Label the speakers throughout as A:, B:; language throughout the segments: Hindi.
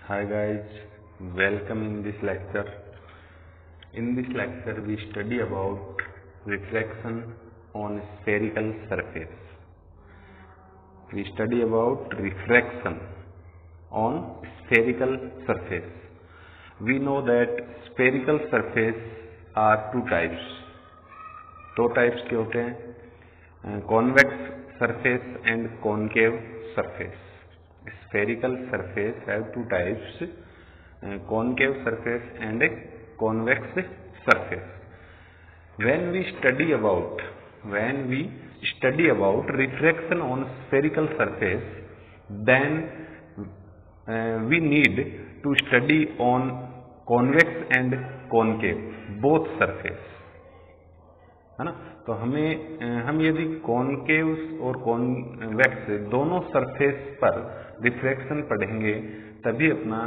A: Hi guys, welcome in this lecture. In this lecture we study about reflection on spherical surface. We study about refraction on spherical surface. We know that spherical surface are two types. दो types के होते हैं, convex surface and concave surface. Spherical surface have two types, concave surface and a convex surface. When we study about refraction on spherical surface, then we need to study on convex and concave both surface, है ना। तो हम यदि कॉनकेव और कॉन्वेक्स दोनों सरफेस पर रिफ्रैक्शन पढ़ेंगे तभी अपना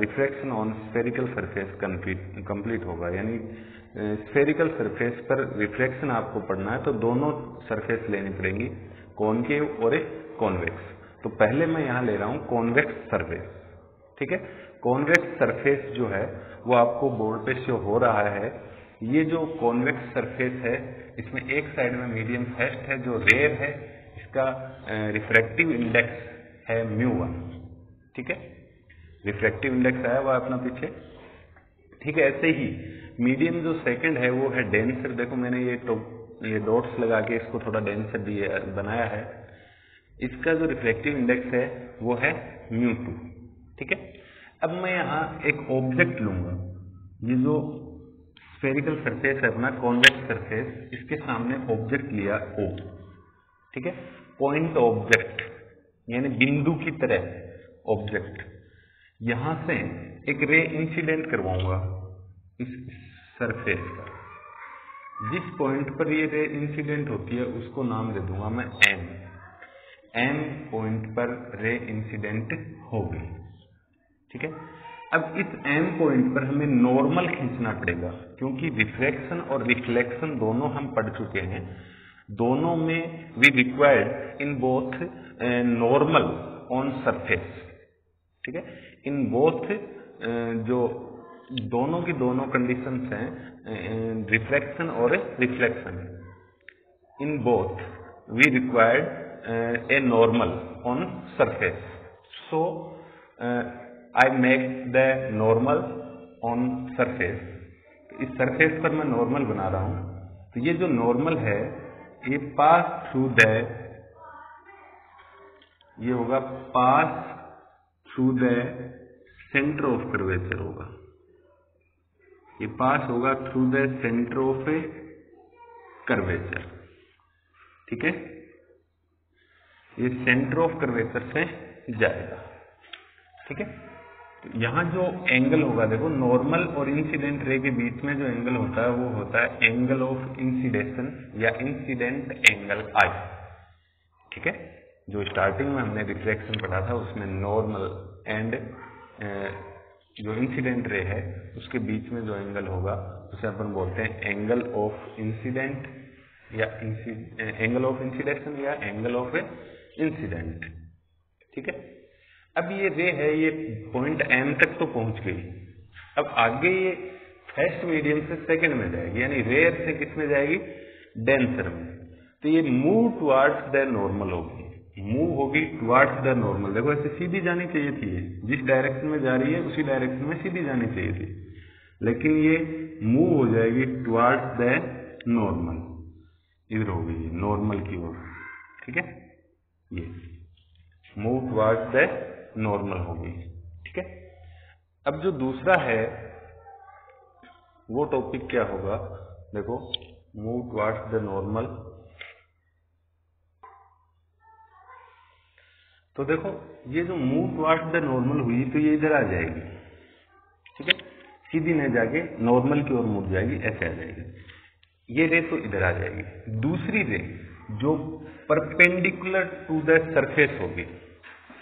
A: refraction on spherical surface complete होगा। यानी स्फेरिकल सरफेस पर रिफ्रैक्शन आपको पढ़ना है तो दोनों सरफेस लेनी पड़ेंगी, कॉनकेव और कॉन्वेक्स। तो पहले मैं यहाँ ले रहा हूँ कॉन्वेक्स सरफेस, ठीक है। कॉन्वेक्स सरफेस जो है वो आपको बोर्ड पे शो हो रहा है। ये जो कॉन्वेक्स सरफेस है इसमें एक साइड में मीडियम फेस्ट है जो रेयर है, इसका रिफ्रैक्टिव इंडेक्स है μ1, ठीक है। रिफ्रैक्टिव इंडेक्स आया हुआ अपना पीछे, ठीक है। ऐसे ही मीडियम जो सेकंड है वो है डेंसर। देखो मैंने ये डॉट्स लगा के इसको थोड़ा डेंसर बनाया है। इसका जो रिफ्रैक्टिव इंडेक्स है वो है μ2, ठीक है। अब मैं यहाँ एक ऑब्जेक्ट लूंगा, ये जो स्फेरिकल सरफेस है अपना कॉन्वेक्स सरफेस, इसके सामने ऑब्जेक्ट लिया O, ठीक है। पॉइंट ऑब्जेक्ट यानी बिंदु की तरह ऑब्जेक्ट, यहां से एक रे इंसिडेंट करवाऊंगा इस सरफेस का। जिस पॉइंट पर ये रे इंसिडेंट होती है उसको नाम दे दूंगा मैं M पॉइंट पर रे इंसिडेंट होगी, ठीक है। अब इस M पॉइंट पर हमें नॉर्मल खींचना पड़ेगा, क्योंकि रिफ्रैक्शन और रिफ्लेक्शन दोनों हम पढ़ चुके हैं। दोनों में we required in both normal on surface, ठीक है। इन बोथ जो दोनों की दोनों कंडीशंस हैं, रिफ्रैक्शन और reflection, in both we required a normal on surface. So I make the normal on surface। इस सरफेस पर मैं नॉर्मल बना रहा हूं। तो ये जो नॉर्मल है ये पास थ्रू द, ये होगा pass through the centre of curvature होगा। ये पास होगा through the centre of curvature, ठीक है। ये सेंटर ऑफ कर्वेचर से जाएगा, ठीक है। यहाँ जो एंगल होगा, देखो नॉर्मल और इंसिडेंट रे के बीच में जो एंगल होता है वो होता है एंगल ऑफ इंसिडेशन या इंसिडेंट एंगल I, ठीक है। जो स्टार्टिंग में हमने रिफ्लेक्शन पढ़ा था उसमें नॉर्मल एंड जो इंसिडेंट रे है उसके बीच में जो एंगल होगा उसे अपन बोलते हैं एंगल ऑफ इंसिडेंट या एंगल ऑफ इंसिडेशन या एंगल ऑफ इंसिडेंट, ठीक है। अब ये रे है, ये पॉइंट M तक तो पहुंच गई। अब आगे ये फर्स्ट मीडियम से सेकंड में जाएगी, यानी रेयर से किस में जाएगी, डेंसर में। तो ये मूव टुवर्ड्स द नॉर्मल होगी, मूव होगी टुवर्ड्स द नॉर्मल। देखो ऐसे सीधी जानी चाहिए थी, ये जिस डायरेक्शन में जा रही है उसी डायरेक्शन में सीधी जानी चाहिए थी, लेकिन ये मूव हो जाएगी टुवर्ड्स द नॉर्मल, इधर होगी नॉर्मल की ओर, ठीक है। ये मूव टुवर्ड्स द नॉर्मल होगी, ठीक है। अब जो दूसरा है वो टॉपिक क्या होगा, देखो मूव टुवर्ड्स द नॉर्मल। तो देखो ये जो मूव टुवर्ड्स द नॉर्मल हुई तो ये इधर आ जाएगी, ठीक है। सीधी नहीं जाके नॉर्मल की ओर मुड़ जाएगी, ऐसे आ जाएगी। ये रे तो इधर आ जाएगी। दूसरी रे जो परपेंडिकुलर टू द सरफेस होगी,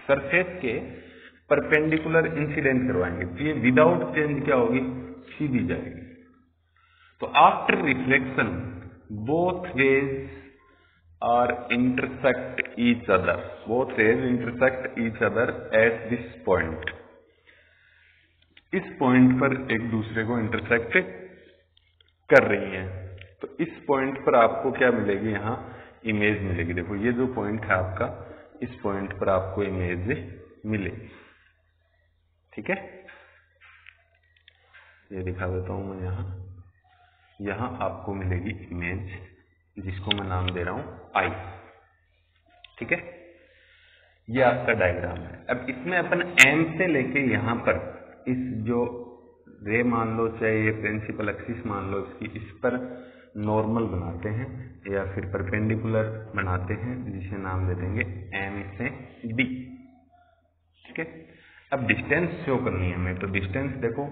A: सरफेस के परपेंडिकुलर इंसिडेंट करवाएंगे तो ये विदाउट चेंज क्या होगी, सीधी जाएगी। तो after reflection both rays are intersect each other at this point। इस पॉइंट पर एक दूसरे को इंटरसेक्ट कर रही हैं। तो इस पॉइंट पर आपको क्या मिलेगी, यहाँ इमेज मिलेगी। देखो ये जो पॉइंट है आपका, इस पॉइंट पर आपको इमेज मिलेगी। ठीक है, ये दिखा देता हूं मैं यहाँ आपको मिलेगी इमेज, जिसको मैं नाम दे रहा हूं आई। ठीक है, ये आपका डायग्राम है। अब इसमें अपन एम से लेके यहाँ पर इस जो रे मान लो, चाहे ये प्रिंसिपल एक्सिस मान लो इसकी, इस पर नॉर्मल बनाते हैं या फिर परपेंडिकुलर बनाते हैं, जिसे नाम दे देंगे एम से डी। ठीक है, अब डिस्टेंस शो करनी है हमें, तो डिस्टेंस देखो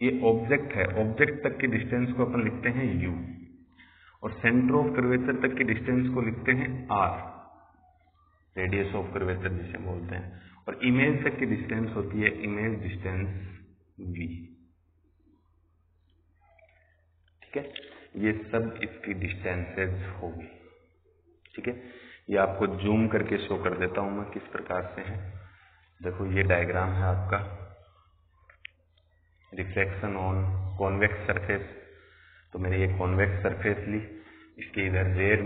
A: ये ऑब्जेक्ट है, ऑब्जेक्ट तक की डिस्टेंस को अपन लिखते हैं u, और सेंटर ऑफ कर्वेचर तक की डिस्टेंस को लिखते हैं r, रेडियस ऑफ कर्वेचर जिसे बोलते हैं, और इमेज तक की डिस्टेंस होती है इमेज डिस्टेंस v। ठीक है, ये सब इसकी डिस्टेंसेज होगी। ठीक है, ये आपको जूम करके शो कर देता हूं मैं किस प्रकार से है। देखो ये डायग्राम है आपका, रिफ्लेक्शन ऑन कॉन्वेक्स सरफेस। तो मैंने ये कॉन्वेक्स सरफेस ली, इसके इधर रेयर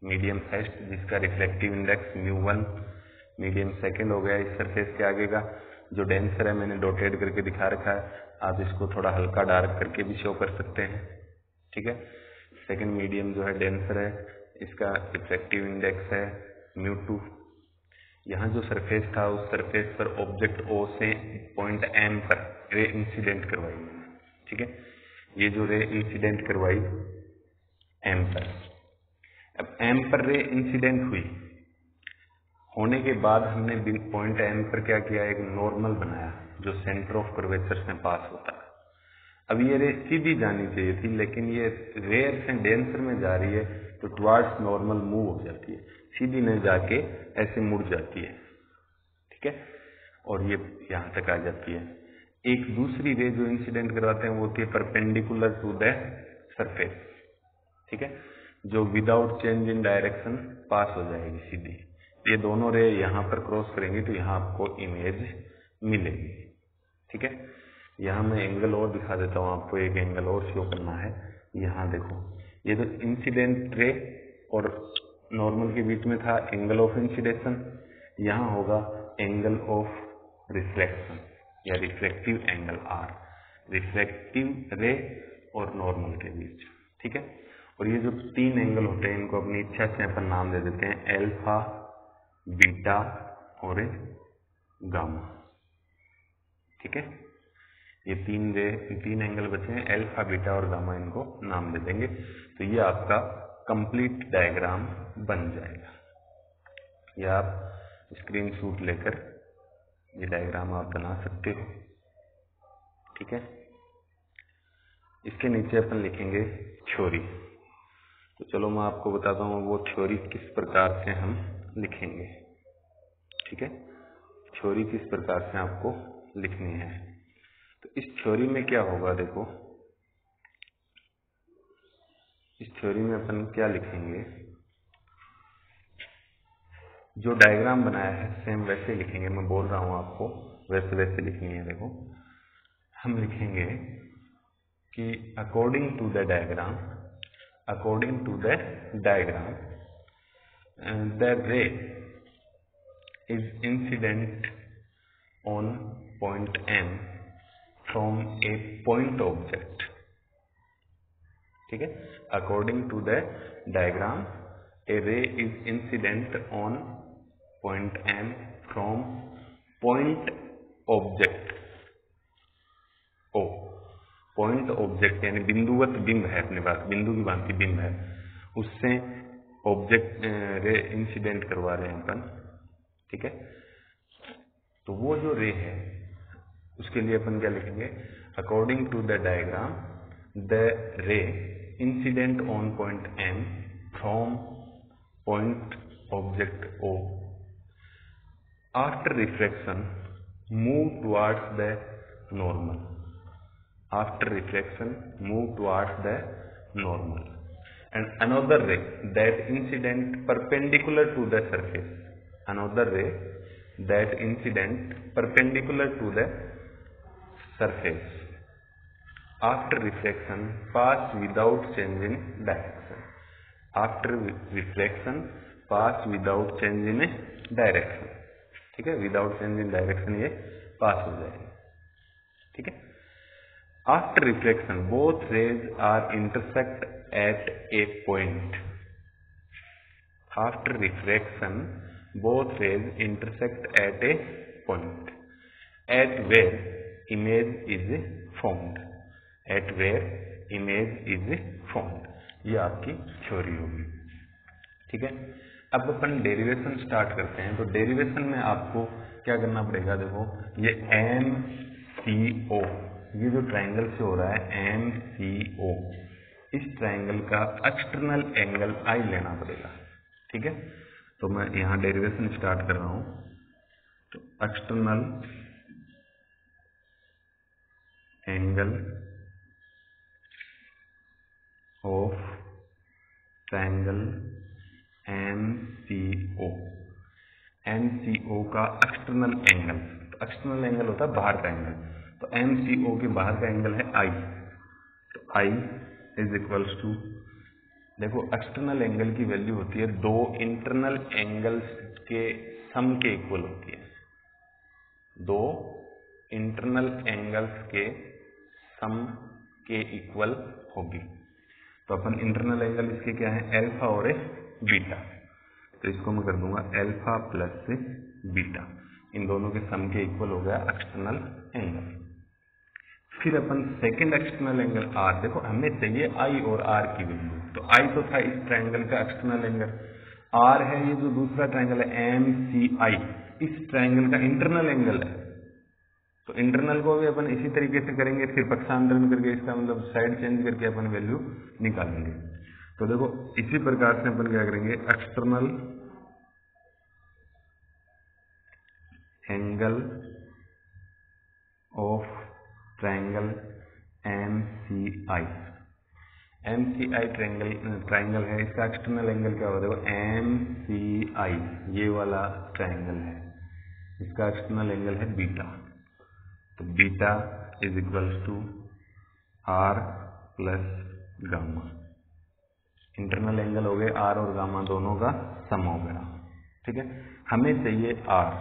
A: मीडियम फर्स्ट, जिसका रिफ्लेक्टिव इंडेक्स μ1, मीडियम सेकंड हो गया। इस सरफेस के आगे का जो डेंसर है मैंने डॉटेड करके दिखा रखा है, आप इसको थोड़ा हल्का डार्क करके भी शो कर सकते हैं। ठीक है, सेकंड मीडियम जो है डेंसर है, इसका रिफ्लेक्टिव इंडेक्स है μ2। यहाँ जो सरफेस था उस सरफेस पर ऑब्जेक्ट O से पॉइंट M पर रे इंसिडेंट करवाई मैंने। ठीक है, ये जो रे इंसिडेंट करवाई M पर, अब M पर रे इंसिडेंट हुई, होने के बाद हमने पॉइंट M पर क्या किया, एक नॉर्मल बनाया जो सेंटर ऑफ कर्वेचर से पास होता है। अब ये रे सीधी जानी चाहिए थी, लेकिन ये रेयर से डेंसर में जा रही है तो टुवार्ड्स नॉर्मल मूव हो जाती है, सीधी नहीं जाके ऐसे मुड़ जाती है। ठीक है, और ये यहाँ तक आ जाती है। एक दूसरी रे जो इंसिडेंट करवाते हैं वो होती है परपेंडिकुलर टू द सरफेस। ठीक है, जो विदाउट चेंज इन डायरेक्शन पास हो जाएगी सीधी। ये दोनों रे यहाँ पर क्रॉस करेंगी तो यहाँ आपको इमेज मिलेगी। ठीक है, यहाँ मैं एंगल और दिखा देता हूँ आपको, एक एंगल और शो करना है। यहाँ देखो ये जो इंसिडेंट रे और नॉर्मल के बीच में था एंगल ऑफ इंसिडेशन, यहाँ होगा एंगल ऑफ रिफ्लेक्शन या रिफ्लेक्टिव एंगल R, रिफ्लेक्टिव रे और नॉर्मल के बीच। ठीक है, और ये जो तीन एंगल होते हैं इनको अपनी इच्छा से अपन नाम दे देते हैं अल्फा, बीटा और गामा। ठीक है, ये तीन एंगल बचे हैं, अल्फा, बीटा और गामा, इनको नाम दे देंगे। तो ये आपका कंप्लीट डायग्राम बन जाएगा। या आप स्क्रीनशॉट लेकर ये डायग्राम आप बना सकते हो। ठीक है, इसके नीचे अपन लिखेंगे थ्योरी। तो चलो मैं आपको बताता हूँ वो थ्योरी किस प्रकार से हम लिखेंगे। ठीक है, थ्योरी किस प्रकार से आपको लिखनी है। तो इस थ्योरी में क्या होगा, देखो इस थ्योरी में अपन क्या लिखेंगे, जो डायग्राम बनाया है सेम वैसे लिखेंगे। मैं बोल रहा हूं आपको वैसे लिखनी है। देखो हम लिखेंगे कि according to the diagram the ray is incident on point M from a point object। ठीक है, according to the diagram a ray is incident on point M from point object O। point object यानी बिंदुवत बिंब है, अपने पास बिंदु की भांति बिंब है, उससे ऑब्जेक्ट रे इंसिडेंट करवा रहे हैं अपन। ठीक है, तो वो जो रे है उसके लिए अपन क्या लिखेंगे, according to the diagram the ray incident on point M from point object O after reflection move towards the normal, after reflection move towards the normal and another ray that incident perpendicular to the surface, another ray that incident perpendicular to the surface after reflection pass without change in direction. After reflection pass without change in direction. ठीक है, विदाउट चेंज इन डायरेक्शन ये पास हो जाएगी. ठीक है. After reflection both rays are intersect at a point. After reflection both rays intersect at a point at where image is formed. At where image is formed. ये आपकी थ्योरी होगी. ठीक है. अब अपन डेरिवेशन स्टार्ट करते हैं. तो डेरिवेशन में आपको क्या करना पड़ेगा. देखो ये MCO, ये जो ट्रायंगल से हो रहा है MCO, इस ट्रायंगल का एक्सटर्नल एंगल I लेना पड़ेगा. ठीक है. तो मैं यहां डेरिवेशन स्टार्ट कर रहा हूं. तो external angle of triangle MCO. MCO का एक्सटर्नल एंगल, तो एक्सटर्नल एंगल होता है बाहर का एंगल. तो MCO के बाहर का एंगल है I. तो I इज इक्वल्स टू, देखो एक्सटर्नल एंगल की वैल्यू होती है दो इंटरनल एंगल्स के सम के इक्वल होती है. दो इंटरनल एंगल्स के सम के इक्वल होगी. तो अपन इंटरनल एंगल इसके क्या है, अल्फा और बीटा. तो इसको मैं कर दूंगा अल्फा प्लस बीटा. इन दोनों के सम के इक्वल हो गया एक्सटर्नल एंगल. फिर अपन सेकंड एक्सटर्नल एंगल R. देखो हमें चाहिए I और R की वैल्यू. तो I तो था इस ट्रायंगल का एक्सटर्नल एंगल. R है ये जो दूसरा ट्रायंगल है MCI, इस ट्रायंगल का इंटरनल एंगल है. तो इंटरनल को भी अपन इसी तरीके से करेंगे. फिर पक्षांतरण करके इसका मतलब साइड चेंज करके अपन वैल्यू निकालेंगे. तो देखो इसी प्रकार से अपन क्या करेंगे, external angle of triangle MCI. MCI triangle है, इसका एक्सटर्नल एंगल क्या होगा. देखो MCI ये वाला ट्रायंगल है, इसका एक्सटर्नल एंगल है बीटा. तो beta is equals to R plus gamma. Internal angle हो गए R और गामा दोनों का सम हो गया. ठीक है. हमें चाहिए R.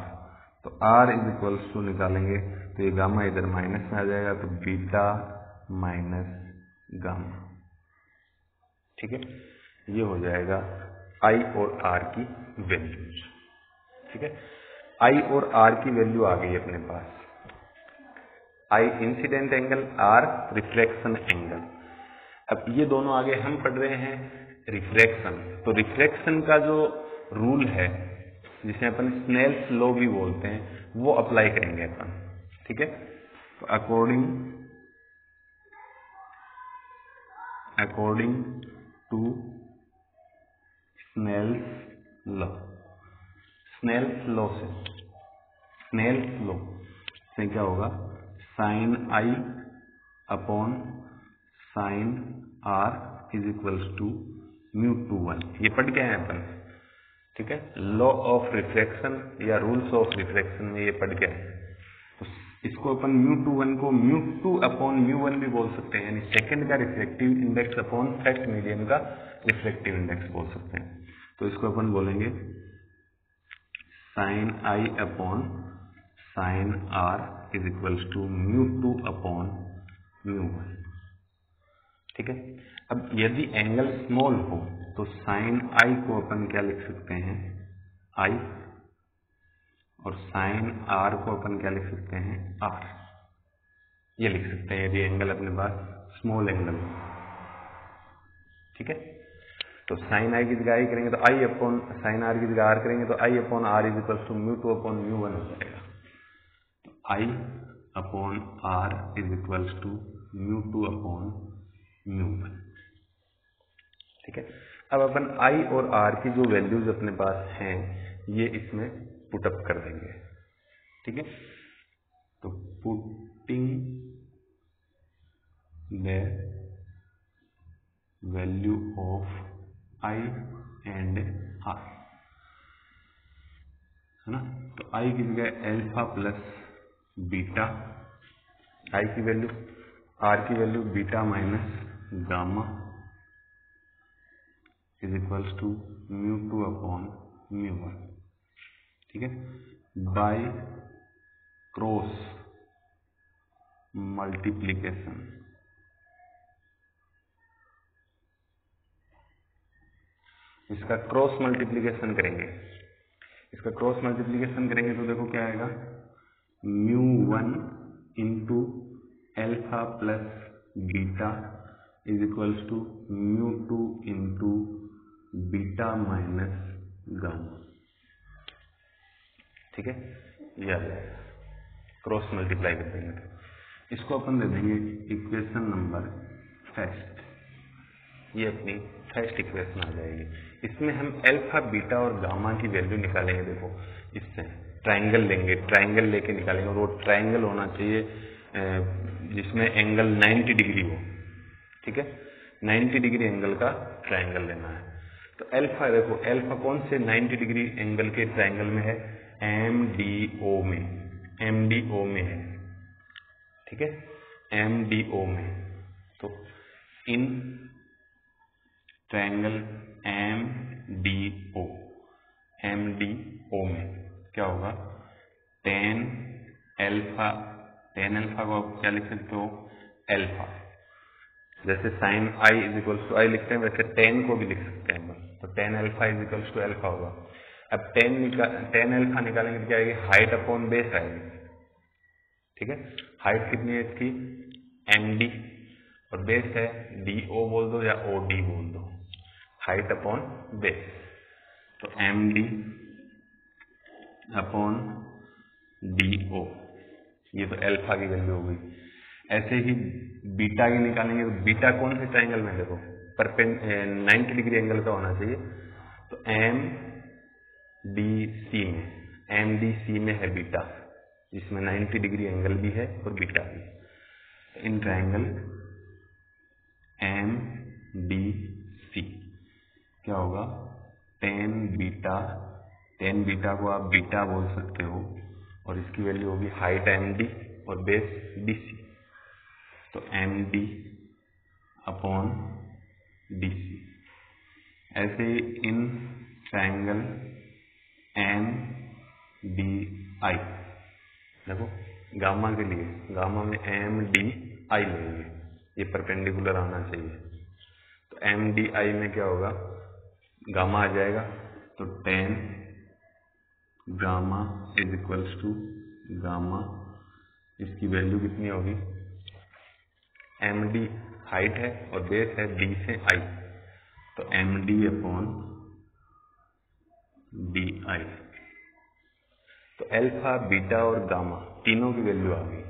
A: तो R इज इक्वल्स टू निकालेंगे तो ये गामा इधर माइनस में आ जाएगा. तो बीटा माइनस गामा. ठीक है. ये हो जाएगा I और R की वैल्यूज. ठीक है. I और R की वैल्यू आ गई अपने पास. I incident angle, R reflection angle. अब ये दोनों आगे हम पढ़ रहे हैं रिफ्लेक्शन. तो रिफ्लेक्शन का जो रूल है जिसे अपन स्नेल्स लॉ भी बोलते हैं वो अप्लाई करेंगे अपन. ठीक है. तो according to Snell's law, Snell's law से क्या होगा, sine I upon sine R is equals to μ/1. ये पढ़ के हैं अपन. ठीक है. लॉ ऑफ रिफ्लेक्शन या रूल्स ऑफ रिफ्लेक्शन में ये पढ़ के हैं. तो इसको अपन μ/1 को μ2 अपॉन μ1 भी बोल सकते हैं. यानी सेकंड का reflective index upon first medium का रिफ्लेक्टिव इंडेक्स बोल सकते हैं. तो इसको अपन बोलेंगे sine I upon sine R is equals to μ2 upon μ1. ठीक है. अब यदि एंगल स्मॉल हो तो साइन I को अपन क्या लिख सकते हैं, I, और साइन R को अपन क्या लिख सकते हैं, R. ये लिख सकते हैं यदि एंगल अपने पास स्मॉल एंगल हो. ठीक है. तो साइन I की जगह I करेंगे तो I अपॉन साइन R की जगह R करेंगे तो I upon R is equal to μ2 upon μ1 हो जाएगा. तो I upon R is equal to μ2 upon μ1. ठीक है. अब अपन I और R की जो वैल्यूज अपने पास हैं ये इसमें पुटअप कर देंगे. ठीक है. तो putting the value of I and R, है ना. तो I की जगह अल्फा प्लस बीटा आई की वैल्यू, आर की value beta minus gamma is equals to μ2 upon μ1, ठीक है, बाय क्रॉस मल्टीप्लीकेशन। इसका क्रॉस मल्टीप्लीकेशन करेंगे, इसका क्रॉस मल्टीप्लीकेशन करेंगे तो देखो क्या आएगा, μ1 into alpha plus beta is equals to μ2 into beta minus gamma, ठीक है, ये आ जाएगा, क्रॉस मल्टीप्लाई कर देंगे तो इसको अपन दे देंगे इक्वेशन नंबर फर्स्ट, ये अपनी फर्स्ट इक्वेशन आ जाएगी। इसमें हम अल्फा बीटा और गामा की वैल्यू निकालेंगे। देखो इससे ट्राइंगल लेंगे, ट्राइंगल लेके निकालेंगे और वो ट्राइंगल होना चाहिए जिसमें एंगल 90 डिग्री हो, ठीक है, 90 डिग्री एंगल का ट्राइंगल लेना है। तो अल्फा देखो, अल्फा कौन से 90 डिग्री एंगल के ट्राइंगल में है, MDO में, MDO में है, ठीक है, MDO में। तो इन ट्राइंगल MDO में क्या होगा, tan अल्फा को आप क्या लिख सकते हो, अल्फा, जैसे sine i is equals to I लिखते हैं वैसे tan को भी लिख सकते हैं, तो tan alpha is equals to alpha होगा। अब tan अल्फा निकालेंगे तो क्या आएगी, हाइट अपॉन बेस आएगी, ठीक है, हाइट कितनी है इसकी, MD और बेस है DO बोल दो या OD बोल दो, हाइट अपॉन बेस, तो MD अपॉन DO, ये तो अल्फा की वैल्यू हो गई। ऐसे ही बीटा की निकालेंगे तो बीटा कौन से ट्राइंगल में, देखो 90 डिग्री एंगल का होना चाहिए, तो MDC में है बीटा, जिसमें 90 डिग्री एंगल भी है और बीटा भी। तो इन ट्राइंगल MDC क्या होगा, tan बीटा को आप बीटा बोल सकते हो और इसकी वैल्यू होगी हाइट MD और बेस DC, तो MD अपॉन DC। ऐसे ही इन ट्राइंगल MDI, देखो गामा के लिए, गामा में MDI लेंगे, ये परपेंडिकुलर आना चाहिए, तो MDI में क्या होगा, गामा आ जाएगा, तो tan gamma is equals to gamma, इसकी वैल्यू कितनी होगी, MD हाइट है और बेस है D से I, तो MD अपॉन DI। तो अल्फा बीटा और गामा तीनों की वैल्यू आ गई,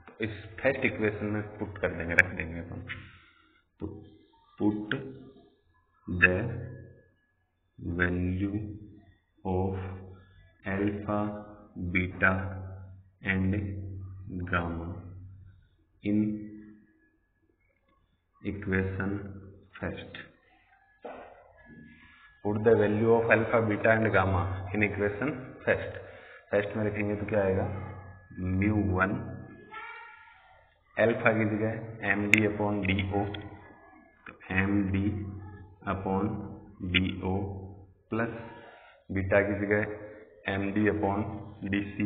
A: तो इस फर्स्ट इक्वेशन में पुट कर देंगे, रख देंगे अपन, तो put the value of alpha beta and gamma in equation first, put the value of alpha beta and gamma in equation first में लिखेंगे तो क्या आएगा, μ1 अल्फा की जगह MD अपॉन DO, तो MD upon DO plus beta की जगह MD upon DC,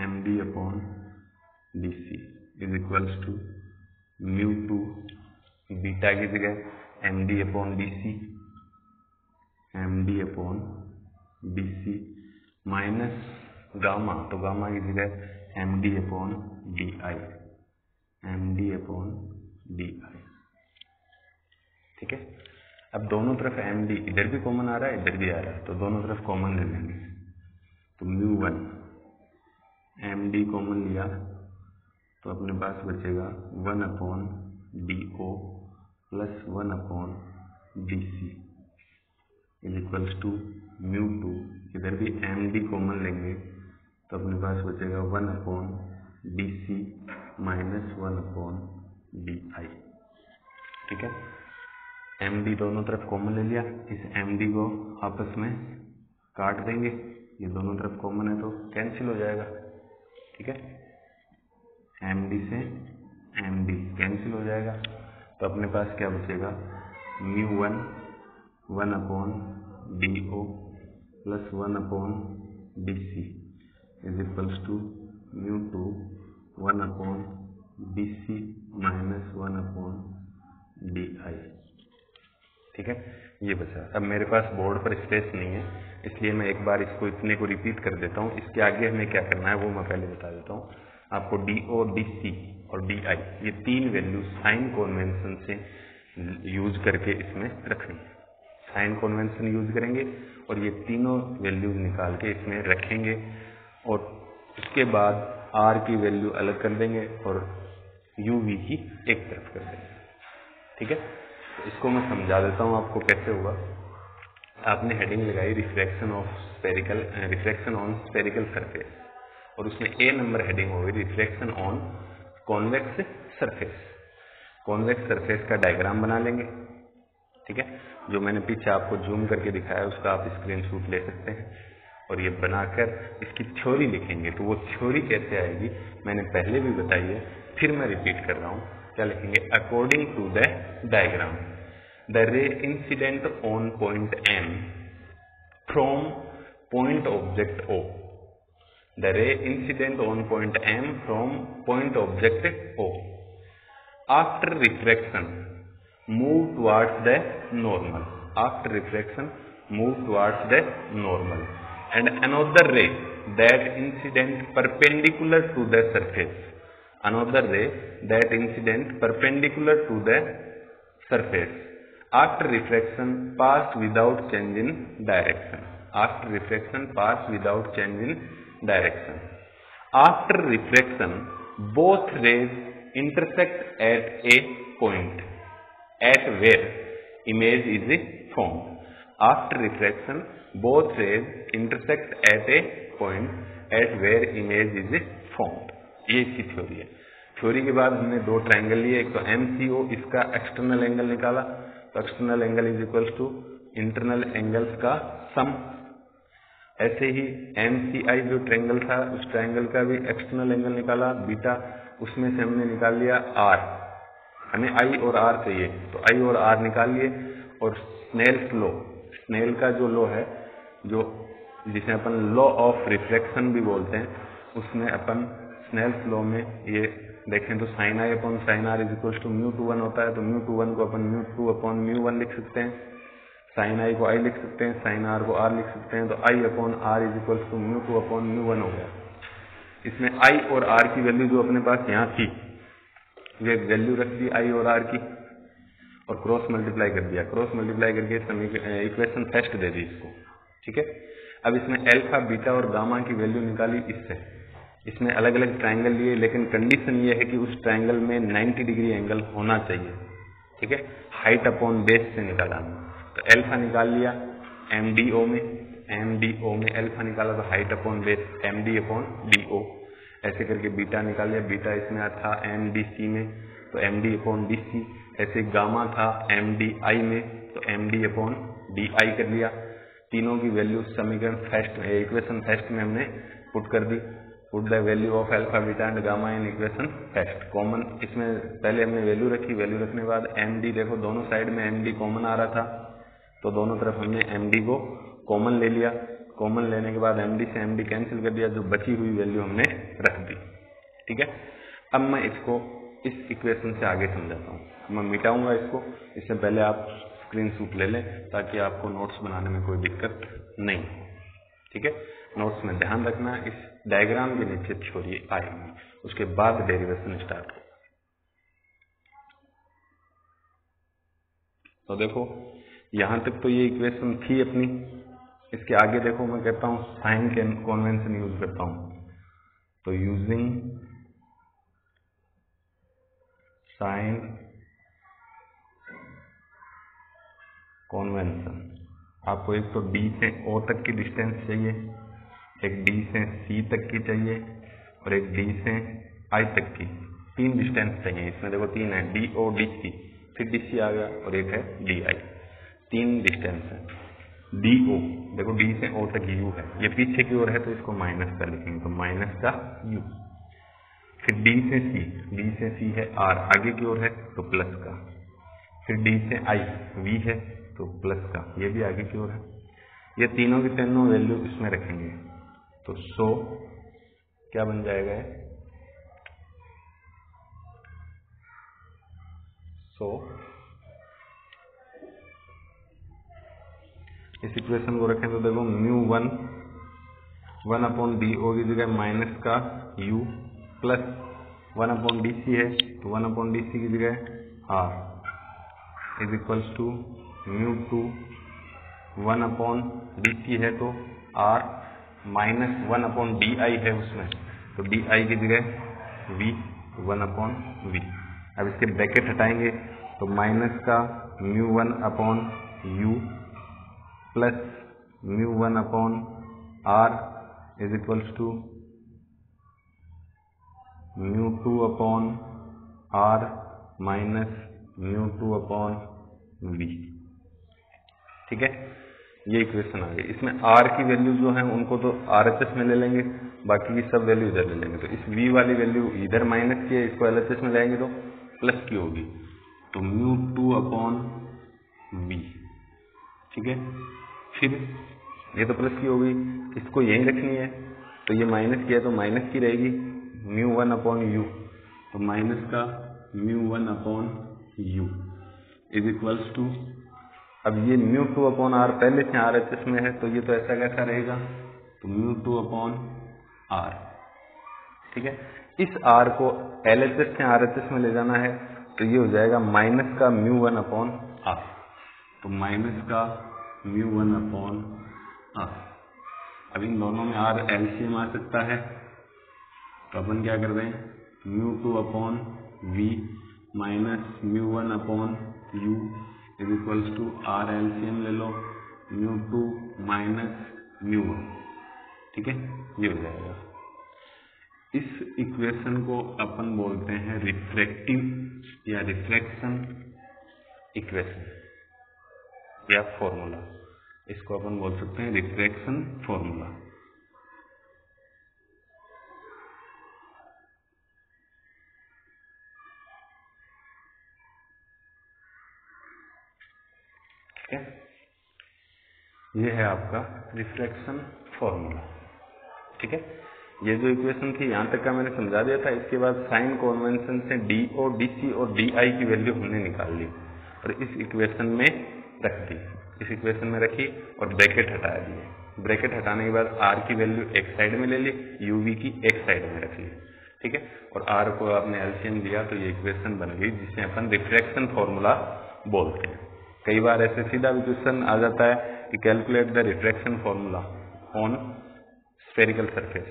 A: MD upon DC is equals to μ2 beta की जगह MD upon DC, MD upon DC minus gamma, तो गामा की जगह MD upon DI, MD upon DI, ठीक है। अब दोनों तरफ MD, इधर भी कॉमन आ रहा है इधर भी आ रहा है, तो दोनों तरफ कॉमन ले लेंगे, तो μ1 MD कॉमन लिया तो अपने पास बचेगा 1 upon DO plus 1 upon DC is equals to μ2, इधर भी MD कॉमन लेंगे तो अपने पास बचेगा 1 upon DC minus 1 upon DI, ठीक है। MD दोनों तरफ कॉमन ले लिया, इस MD को आपस में काट देंगे, ये दोनों तरफ कॉमन है तो कैंसिल हो जाएगा, ठीक है। एम डी से एम डी कैंसिल हो जाएगा, तो अपने पास क्या बचेगा, μ1 1/do plus 1/dc is equals to μ2 1/dc minus 1/di। ठीक है, ये बचा। अब मेरे पास बोर्ड पर स्पेस नहीं है, इसलिए मैं एक बार इसको इतने को रिपीट कर देता हूँ। इसके आगे हमें क्या करना है वो मैं पहले बता देता हूँ आपको। DO, DC और DI ये तीन वैल्यू साइन कन्वेंशन से यूज करके इसमें रखनी है। साइन कन्वेंशन यूज करेंगे और ये तीनों वैल्यूज निकाल के इसमें रखेंगे, और उसके बाद R की वैल्यू अलग कर देंगे और UV की एक तरफ कर देंगे। ठीक है, तो इसको मैं समझा देता हूँ आपको कैसे होगा। आपने हेडिंग लगाई रिफ्रैक्शन ऑन स्फेरिकल सरफेस, और उसमें A नंबर हेडिंग होगी refraction on convex surface. Convex surface का डायग्राम बना लेंगे। ठीक है, जो मैंने पीछे आपको जूम करके दिखाया उसका आप स्क्रीनशॉट ले सकते हैं, और ये बनाकर इसकी थ्योरी लिखेंगे। तो वो थ्योरी कैसे आएगी मैंने पहले भी बताई है, फिर मैं रिपीट कर रहा हूँ। क्या लिखेंगे, according to the diagram the ray incident on point M from point object O, the ray incident on point M from point object O after refraction move towards the normal, after refraction move towards the normal, and another ray that incident perpendicular to the surface, another ray that incident perpendicular to the surface after refraction passed without change in direction, after refraction passed without change in direction. After refraction, both rays intersect at a point at where image is formed. After refraction, both rays intersect at a point at where image is formed. ये इसकी थ्योरी है। थ्योरी के बाद हमने दो ट्रायंगल लिए, एक तो MCO, इसका एक्सटर्नल एंगल निकाला, तो external angle is equals to internal angles का सम। ऐसे ही MCI जो ट्रायंगल था उस ट्रायंगल का भी एक्सटर्नल एंगल निकाला बीटा, उसमें से हमने निकाल लिया R। हमें I और R चाहिए तो I और R निकाल लिए। और स्नेल्स लॉ, स्नेल का जो लॉ है, जो जिसे अपन लॉ ऑफ रिफ्लेक्शन भी बोलते हैं, उसमें अपन स्नेल्स लॉ में ये देखें तो sin I upon sin R is equals to μ2 होता है। तो μ2 को अपन μ2 अपॉन μ1 लिख सकते हैं, sin I को I लिख सकते हैं, sin R को R लिख सकते हैं। तो I upon R is equals to μ2 upon μ1 हो गया। इसमें I और R की वैल्यू जो अपने पास यहाँ थी, ये वैल्यू रख दी I और R की, और क्रॉस मल्टीप्लाई कर दिया। क्रॉस मल्टीप्लाई करके इक्वेशन फर्स्ट दे दी इसको। ठीक है, अब इसमें अल्फा, बीटा और गामा की वैल्यू निकाली इससे। इसमें अलग अलग ट्रायंगल लिए, लेकिन कंडीशन ये है कि उस ट्रायंगल में 90 डिग्री एंगल होना चाहिए। ठीक है, हाइट अपॉन बेस से निकाला। तो अल्फा निकाल लिया MDO में अल्फा निकाला, तो height upon base MD upon DO। ऐसे करके बीटा निकाल लिया, बीटा इसमें था MDC में, तो MD अपॉन DC। ऐसे गामा था MDI में, तो MD अपॉन DI कर लिया। तीनों की वैल्यू समीकरण फर्स्ट इक्वेशन फर्स्ट में हमने पुट कर दी। Put the value of alpha, beta and gamma in equation first. Common इसमें पहले हमने वैल्यू रखी, वैल्यू रखने के बाद MD, देखो दोनों साइड में MD कॉमन आ रहा था, तो दोनों तरफ हमने MD को कॉमन ले लिया। कॉमन लेने के बाद MD से MD कैंसिल कर दिया, जो बची हुई वैल्यू हमने रख दी। ठीक है, अब मैं इसको इस इक्वेशन से आगे समझाता हूँ। मैं मिटाऊंगा इसको, इससे पहले आप स्क्रीनशॉट ले लें ताकि आपको नोट्स बनाने में कोई दिक्कत नहीं हो। ठीक है, नोट्स में ध्यान रखना, इस डायग्राम के नीचे थ्योरी आएगी, उसके बाद डेरिवेशन स्टार्ट होगा। तो देखो यहां तक तो ये इक्वेशन थी अपनी। इसके आगे देखो मैं कहता हूं साइन कन्वेंशन यूज करता हूं। तो यूजिंग साइन कन्वेंशन, आपको एक तो D से O तक की डिस्टेंस चाहिए, एक D से C तक की चाहिए, और एक D से I तक की। तीन डिस्टेंस चाहिए इसमें। देखो तीन है, DO, DC, फिर DC आ गया, और एक है DI। तीन डिस्टेंस है। DO देखो D से O तक U है, ये पीछे की ओर है तो इसको माइनस का लिखेंगे, तो माइनस का U। फिर डी से सी है आर, आगे की ओर है तो प्लस का, फिर डी से आई वी है तो प्लस का, ये भी आगे की ओर है। ये तीनों की तीनों वैल्यू इसमें रखेंगे तो सो क्या बन जाएगा है, सो इस इक्वेशन को रखें तो देखो mu one upon D O की जगह माइनस का U plus 1 upon D C है तो 1 अपॉन डी सी की जगह R is equals to mu two 1 upon D C है तो R minus 1 upon D I है उसमें तो डी आई की जगह वी 1 अपॉन वी। अब इसके ब्रैकेट हटाएंगे तो माइनस का mu 1 upon U plus mu 1 upon R is equals to mu 2 upon R minus mu 2 upon V. ठीक है, ये इक्वेशन आ गई। इसमें आर की वैल्यू जो है उनको तो आरएचएस में ले लेंगे, बाकी की सब वैल्यू इधर ले लेंगे। तो इस वी वाली वैल्यू इधर माइनस की है, इसको एलएचएस में लाएंगे तो प्लस की होगी तो म्यू 2 अपॉन वी। ठीक है, फिर ये तो प्लस की हो गई, इसको यहीं रखनी है तो ये माइनस की है तो माइनस की रहेगी म्यू 1 अपॉन यू तो माइनस का mu 1 upon U is equals to, अब ये म्यू 2 अपॉन आर पहले से आर एच एस में है तो ये तो ऐसा कैसा रहेगा तो म्यू 2 अपॉन आर। ठीक है, इस आर को एल एच एस से आर एच एस में ले जाना है तो ये हो जाएगा माइनस का म्यू 1 अपॉन आर तो माइनस का म्यू 1 अपॉन आर। अब इन दोनों में आर एलसीएम आ सकता है तो अपन क्या कर दें mu 2 upon V minus mu 1 upon U is equals to R LCM ले लो म्यू 2 माइनस म्यू 1। ठीक है, ये हो जाएगा। इस इक्वेशन को अपन बोलते हैं रिफ्रैक्टिव या रिफ्रैक्शन इक्वेशन या फॉर्मूला, इसको अपन बोल सकते हैं रिफ्रैक्शन फॉर्मूला। ठीक है, ये है आपका रिफ्रैक्शन फॉर्मूला। ठीक है, ये जो इक्वेशन थी यहाँ तक का मैंने समझा दिया था। इसके बाद साइन कन्वेंशन से डी ओ डी सी और डी आई की वैल्यू हमने निकाल ली और इस इक्वेशन में रख दी, इस इक्वेशन में रखी और ब्रैकेट हटा दिए। ब्रैकेट हटाने के बाद आर की वैल्यू एक साइड में ले ली, यू वी की एक साइड में रख ली। ठीक है, और आर को आपने एलसीएम दिया तो ये इक्वेशन बन गई जिसे अपन रिफ्रैक्शन फॉर्मूला बोलते हैं। कई बार ऐसे सीधा भी क्वेश्चन आ जाता है कि calculate the refraction formula on spherical surface,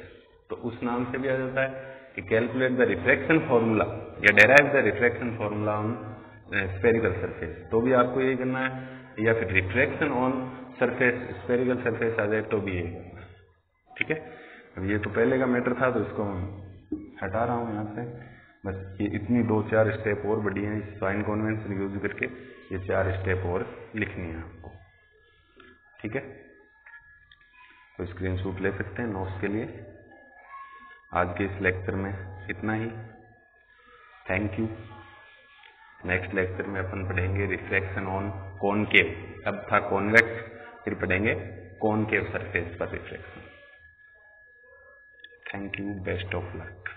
A: तो उस नाम से भी आ जाता है कि कैलकुलेट द रिफ्रैक्शन फॉर्मूला या derive the refraction formula on spherical surface, तो भी आपको यही करना है। या फिर refraction on surface spherical surface आ जाए तो भी यही करना है। ठीक है, अब ये तो पहले का मैटर था तो इसको मैं हटा रहा हूँ यहाँ से। बस ये इतनी 2-4 स्टेप और बढ़ी हैं, इस साइन कन्वेंशन यूज करके ये 4 स्टेप और लिखनी है आपको। ठीक है, तो स्क्रीनशॉट ले सकते हैं नोट्स के लिए। आज के इस लेक्चर में इतना ही, थैंक यू। नेक्स्ट लेक्चर में अपन पढ़ेंगे रिफ्रैक्शन ऑन कॉनकेव, अब था कॉन्वेक्स, फिर पढ़ेंगे कॉनकेव सरफेस पर refraction. Thank you, best of luck.